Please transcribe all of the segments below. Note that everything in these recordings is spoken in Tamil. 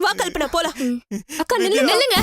வா கல்பனா போலாம். அக்கா நில்லுங்க.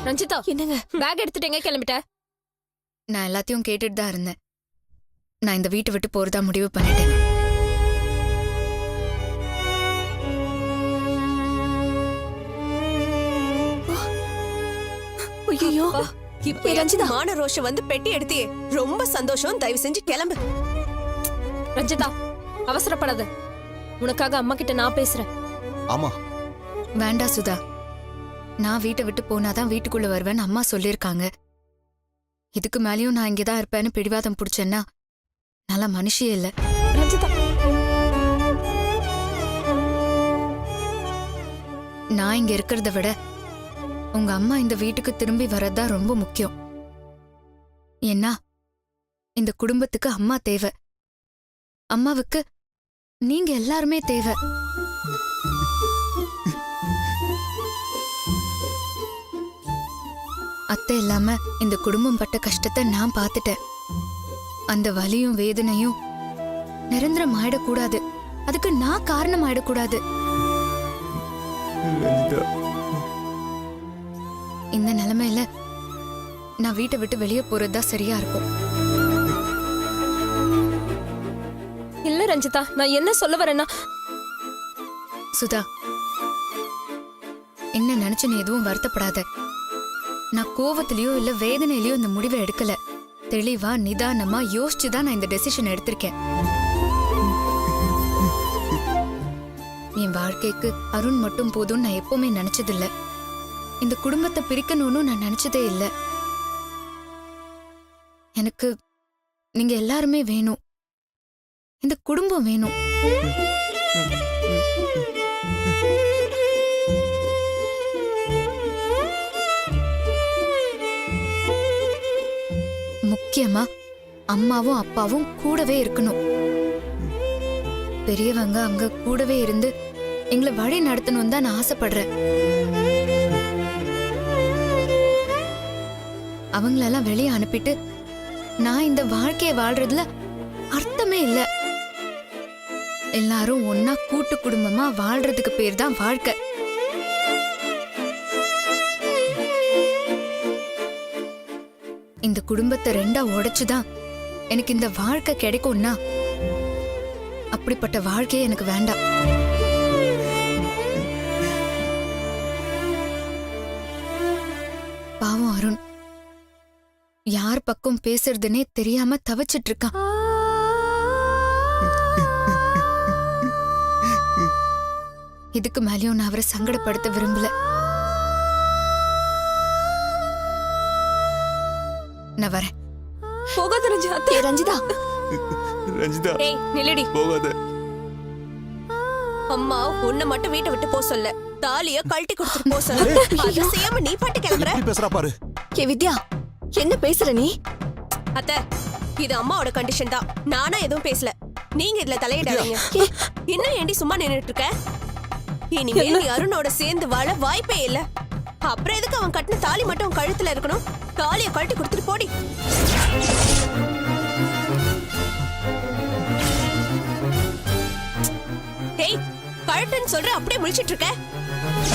ரஞ்சிதா, என்னங்க பேக் எடுத்துட்டு எங்க கிளம்பிட்ட? நான் எல்லாத்தையும் கேட்டுட்டு தான் இருந்தேன். நான் இந்த வீட்டை விட்டு போறதா முடிவு பண்ணிட்டேன். ஐயோ இப்ப ரஞ்சிதா மான ரோஷம் வந்து பெட்டி எடுத்தியே, ரொம்ப சந்தோஷம். தயவு செஞ்சு கிளம்பு. ரஞ்சிதா அவசரப்படாத, உனக்காக அம்மா கிட்ட நான் பேசுறேன். ஆமா வேண்டா சுதா, நான் வீட்டை விட்டு போனாதான் வீட்டுக்குள்ள வருவேன்னு அம்மா சொல்லிருக்காங்க. இதுக்கு மேலேயும் நான் இங்கதான் இருப்பேன்னு பிடிவாதம் பிடிச்சேன்னா நல்ல மனுஷியே இல்ல. ரஞ்சிதா, நான் இங்க இருக்கிறத விட உங்க அம்மா இந்த வீட்டுக்கு திரும்பி வரதான் ரொம்ப முக்கியம். ஏன்னா இந்த குடும்பத்துக்கு அம்மா தேவை, அம்மாவுக்கு நீங்க எல்லாருமே தேவை. அத்தை இல்லாம இந்த குடும்பம் பட்ட கஷ்டத்தை நான் பார்த்துட்டேன். அந்த வலியும் வேதனையும் நிரந்தரம் ஆயிடக்கூடாது, அதுக்கு நான் காரணம் ஆயிடக்கூடாது. இந்த நிலைமையில நான் வீட்டை விட்டு வெளியே போறதுதான் சரியா இருக்கும். இல்ல ரஞ்சிதா, நான் என்ன சொல்ல வரேன்னா, சுதா, என்ன நினைச்சு நீ எதுவும் வருத்தப்படாத. நான் கோவத்திலயோ இல்ல வேதனையிலயோ இந்த முடிவை எடுக்கல. தெளிவா நிதானமா யோசிச்சுதான் நான் இந்த டெசிஷன் எடுத்திருக்கேன். என் வாழ்க்கைக்கு அருண் மட்டும் போதும் நான் எப்பவுமே நினைச்சதில்ல. இந்த குடும்பத்தை பிரிக்கணும்னு நான் நினைச்சதே இல்ல. எனக்கு நீங்க எல்லாருமே வேணும், இந்த குடும்பம் வேணும். முக்கியமா அம்மாவும் அப்பாவும் கூடவே இருக்கணும். பெரியவங்க அங்க கூடவே இருந்து எங்களை வழி நடத்தணும் தான் நான் ஆசைப்படுறேன். அவங்களெல்லாம் வெளியே அனுப்பிட்டு நான் இந்த வாழ்க்கைய வாழ்றதுல அர்த்தமே இல்ல. எல்லாரும் ஒன்னா கூட்டு குடும்பமா வாழ்றதுக்கு பேர் தான் வாழ்க்கை. இந்த குடும்பத்தை ரெண்டா உடைச்சுதான் எனக்கு இந்த வாழ்க்கை கிடைக்கும்னா அப்படிப்பட்ட வாழ்க்கையே எனக்கு வேண்டாம். பாவம் அருண் யார் பக்கம் பேசுறதுன்னே தெரியாம தவிச்சிட்டு இருக்கான். இதுக்கு மேலயும் நான் அவரை சங்கடப்படுத்த விரும்பல. நான் வரேன். போகாத ரஞ்சிதா. ரஞ்சிதா ரஞ்சிதா ஏய் நில்லடி. போகாத. அம்மா உன்னை மட்டும் வீட்டை விட்டு போ சொல்ல, தாலிய கழட்டி கொடுத்துட்டு போ சொல்ல. அதை செய்யாம நீ பாட்டு கிளம்புற. எப்படி பேசுறா பாரு. ஏ வித்யா, என்ன பேசுற நீ? அத்தை, இது அம்மாவோட கண்டிஷன் தான், நானா எதுவும் பேசல. நீங்க இதுல தலையிடாதீங்க. இன்னும் ஏண்டி சும்மா நின்னுட்டு இருக்க? இனிமேல் நீ அருணோட சேர்ந்து வாழ வாய்ப்பே இல்ல. அப்புறம் எதுக்கு அவன் கட்டின தாலி மட்டும் அவன் கழுத்துல இருக்கணும்? தாலிய கழட்டி கொடுத்துட்டு போடி. ஏய், கழட்டுன்னு சொல்ற, அப்படியே முழிச்சிட்டு இருக்க.